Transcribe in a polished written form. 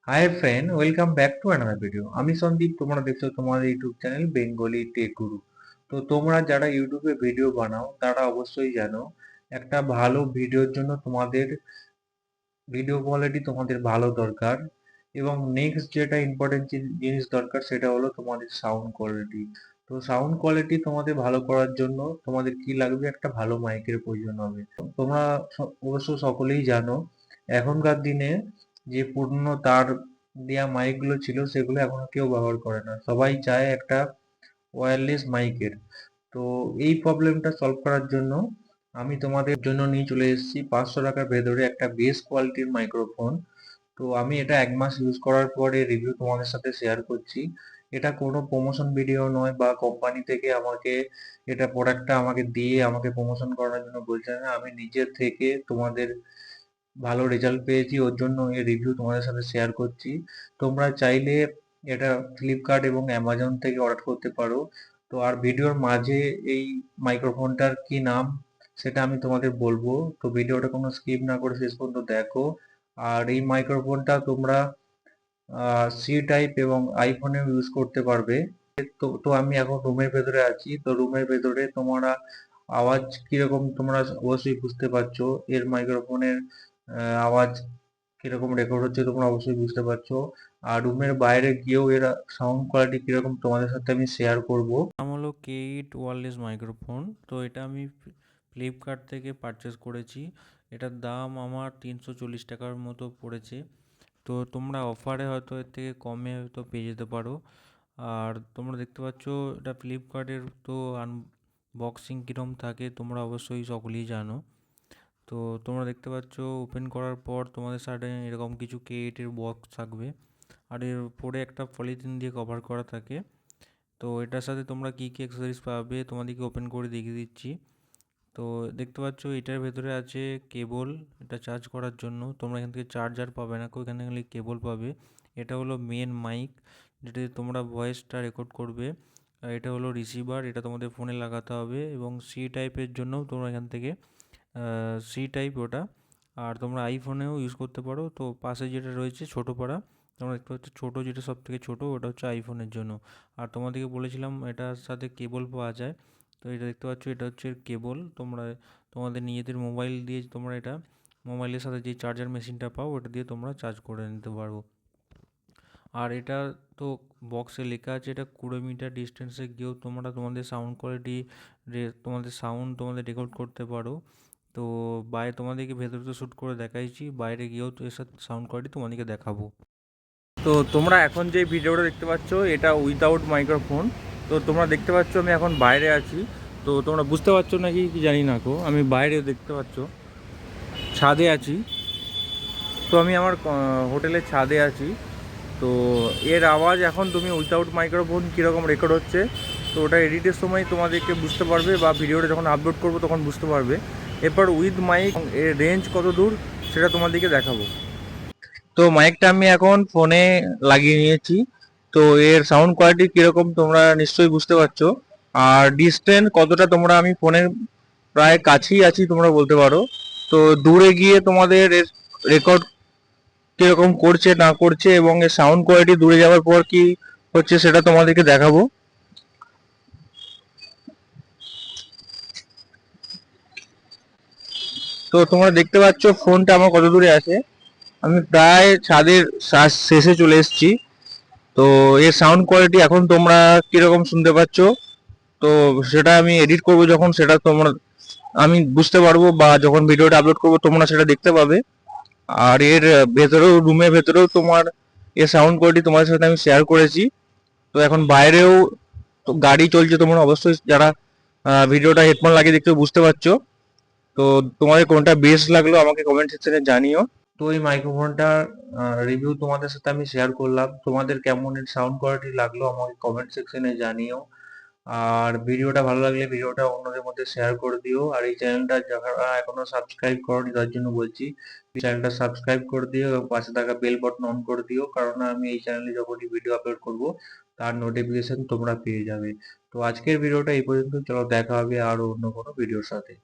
Hi friend, welcome back to another video. আমি সন্দীপ, তোমরা দেখছো তোমাদের ইউটিউব চ্যানেল বেঙ্গলি টেক গুরু। তো তোমরা যারা ইউটিউবে ভিডিও বানাও তারা অবশ্যই জানো একটা ভালো ভিডিওর জন্য তোমাদের ভিডিও কোয়ালিটি তোমাদের ভালো দরকার, এবং নেক্সট যেটা ইম্পর্টেন্ট জিনিস দরকার সেটা হলো তোমাদের সাউন্ড কোয়ালিটি। তো সাউন্ড কোয়ালিটি তোমাদের ভালো করার জন্য তোমাদের কি লাগবে? একটা ভালো মাইকের প্রয়োজন হবে। তোমরা অবশ্য সকলেই জানো এখনকার দিনে যে পুরনো তার দেয়া মাইকগুলো ছিল সেগুলো এখন কেউ ব্যবহার করে না, সবাই চায় একটা ওয়্যারলেস মাইকের। তো এই প্রবলেমটা সলভ করার জন্য আমি তোমাদের জন্য নিয়ে চলে এসেছি 500 টাকার ভেতরে একটা বেস্ট কোয়ালিটির মাইক্রোফোন। তো আমি এটা 1 মাস ইউজ করার পরে রিভিউ তোমাদের সাথে শেয়ার করছি। এটা কোনো প্রমোশন ভিডিও নয়, বা কোম্পানি থেকে আমাকে এটা প্রোডাক্টটা আমাকে দিয়ে আমাকে প্রমোশন করার জন্য বলছে না। আমি নিজের থেকে তোমাদের ভালো রেজাল্ট পেয়েছি ওর জন্য এই রিভিউ তোমাদের সাথে শেয়ার করছি। তোমরা চাইলে এটা ফ্লিপকার্ট এবং অ্যামাজন থেকে অর্ডার করতে পারো। তো আর ভিডিওর মাঝে এই মাইক্রোফোনটার কি নাম সেটা আমি তোমাদের বলবো। তো ভিডিওটা কোনো স্কিপ না করে শেষ পর্যন্ত দেখো। আর এই মাইক্রোফোনটা তোমরা সি টাইপ এবং আইফোনেও ইউজ করতে পারবে। তো আমি এখন রুমের ভেতরে আছি, তো রুমের ভেতরে তোমরা আওয়াজ কিরকম তোমরা অবশ্যই বুঝতে পারছো। এর মাইক্রোফোনের আওয়াজ কিরকম রেকর্ড হচ্ছে তোমরা অবশ্যই বুঝতে পারছো। আর রুমের বাইরে গিয়েও এর সাউন্ড কোয়ালিটি কিরকম তোমাদের সাথে আমি শেয়ার করব। নাম হলো K8 ওয়্যারলেস মাইক্রোফোন। তো এটা আমি ফ্লিপকার্ট থেকে পারচেস করেছি। এটার দাম আমার 340 টাকার মতো পড়েছে। তো তোমরা অফারে হয়তো এর থেকে কমে হয়তো পেয়ে যেতে পারো। আর তোমরা দেখতে পাচ্ছ এটা ফ্লিপকার্টের তো আনবক্সিং কীরকম থাকে তোমরা অবশ্যই সকলেই জানো। তো তোমরা দেখতে পাচ্ছ ওপেন করার পর তোমাদের সাথে এরকম কিছু K8 এর বক্স থাকবে, আর এর উপরে একটা পলিথিন দিয়ে কভার করা থাকে। তো এটার সাথে তোমরা কী কী অ্যাক্সেসরিজ পাবে তোমাদেরকে ওপেন করে দেখিয়ে দিচ্ছি। তো দেখতে পাচ্ছ এটার ভেতরে আছে কেবল, এটা চার্জ করার জন্য। তোমরা এখান থেকে চার্জার পাবে না, এখানে খালি কেবল পাবে। এটা হলো মেন মাইক, যেটাতে তোমরা ভয়েসটা রেকর্ড করবে। আর এটা হলো রিসিভার, এটা তোমাদের ফোনে লাগাতে হবে। এবং সি টাইপের জন্যও তোমরা এখান থেকে সি টাইপ ওটা, আর তোমরা আইফোনেও ইউজ করতে পারো। তো পাশে যেটা রয়েছে ছোটো পাড়া, তোমরা দেখতে পাচ্ছ ছোটো, যেটা সব থেকে ছোটো ওটা হচ্ছে আইফোনের জন্য। আর তোমাদেরকে বলেছিলাম এটার সাথে কেবল পাওয়া যায়। তো এটা দেখতে পাচ্ছ এটা হচ্ছে কেবল। তোমরা তোমাদের নিজেদের মোবাইল দিয়ে তোমরা এটা মোবাইলের সাথে যে চার্জার মেশিনটা পাও ওটা দিয়ে তোমরা চার্জ করে নিতে পারো। আর এটা তো বক্সে লেখা আছে এটা 20 মিটার ডিস্টেন্সে গিয়েও তোমরা তোমাদের সাউন্ড কোয়ালিটি তোমাদের সাউন্ড তোমাদের রেকর্ড করতে পারো। তো বাইরে তোমাদেরকে ভেতরে তো শ্যুট করে দেখাইছি, বাইরে গিয়েও তো এর সাথে সাউন্ড কোয়ালিটি তোমাদেরকে দেখাবো। তো তোমরা এখন যে ভিডিওটা দেখতে পাচ্ছ এটা উইদাউট মাইক্রোফোন। তো তোমরা দেখতে পাচ্ছ আমি এখন বাইরে আছি। তো তোমরা বুঝতে পারছো নাকি কি জানি না, আমি বাইরে দেখতে পাচ্ছ ছাদে আছি। তো আমি আমার হোটেলের ছাদে আছি। তো এর আওয়াজ এখন তুমি উইদাউট মাইক্রোফোন কীরকম রেকর্ড হচ্ছে, তো ওটা এডিটের সময় তোমাদেরকে বুঝতে পারবে, বা ভিডিওটা যখন আপলোড করবো তখন বুঝতে পারবে। এরপর উইথ মাইক এর রেঞ্জ কত দূর সেটা তোমাদেরকে দেখাবো। তো মাইকটা আমি এখন ফোনে লাগিয়ে নিয়েছি। তো এর সাউন্ড কোয়ালিটি কিরকম তোমরা নিশ্চয়ই বুঝতে পারছো। আর ডিস্টেন্স কতটা তোমরা, আমি ফোনের প্রায় কাছেই আছি তোমরা বলতে পারো। তো দূরে গিয়ে তোমাদের এর রেকর্ড কিরকম করছে না করছে এবং এর সাউন্ড কোয়ালিটি দূরে যাওয়ার পর কি হচ্ছে সেটা তোমাদেরকে দেখাবো। তো তোমরা দেখতে পাচ্ছ ফোনটা আমার কত দূরে আছে। আমি প্রায় ছাদের শেষে চলে এসেছি। তো এর সাউন্ড কোয়ালিটি এখন তোমরা কিরকম শুনতে পাচ্ছ, তো সেটা আমি এডিট করবো যখন সেটা তোমরা আমি বুঝতে পারবো, বা যখন ভিডিওটা আপলোড করবো তোমরা সেটা দেখতে পাবে। আর এর ভেতরেও রুমের ভেতরেও তোমার এর সাউন্ড কোয়ালিটি তোমাদের সাথে আমি শেয়ার করেছি। তো এখন বাইরেও তো গাড়ি চলছে, তোমরা অবশ্যই যারা ভিডিওটা হেডফোন লাগিয়ে দেখতে বুঝতে পারছো। তো তোমাদের কোনটা বেস্ট লাগলো আমাকে কমেন্ট সেকশনে জানিও। তো এই মাইক্রোফোনটার রিভিউ তোমাদের সাথে আমি শেয়ার করলাম। তোমাদের কেমন এর সাউন্ড কোয়ালিটি লাগলো আমাকে কমেন্ট সেকশনে জানিও। আর ভিডিওটা ভালো লাগলে ভিডিওটা অন্যদের মধ্যে শেয়ার করে দিও। আর এই চ্যানেলটা যারা এখনো সাবস্ক্রাইব করোনি তার জন্য বলছি চ্যানেলটা সাবস্ক্রাইব করে দিও এবং পাশে থাকা বেল বাটন অন করে দিও, কারণ আমি এই চ্যানেলে যখনই ভিডিও আপলোড করব তার নোটিফিকেশন তোমরা পেয়ে যাবে। তো আজকের ভিডিওটা এই পর্যন্ত, চলো দেখা হবে আরো অন্য কোনো ভিডিওর সাথে।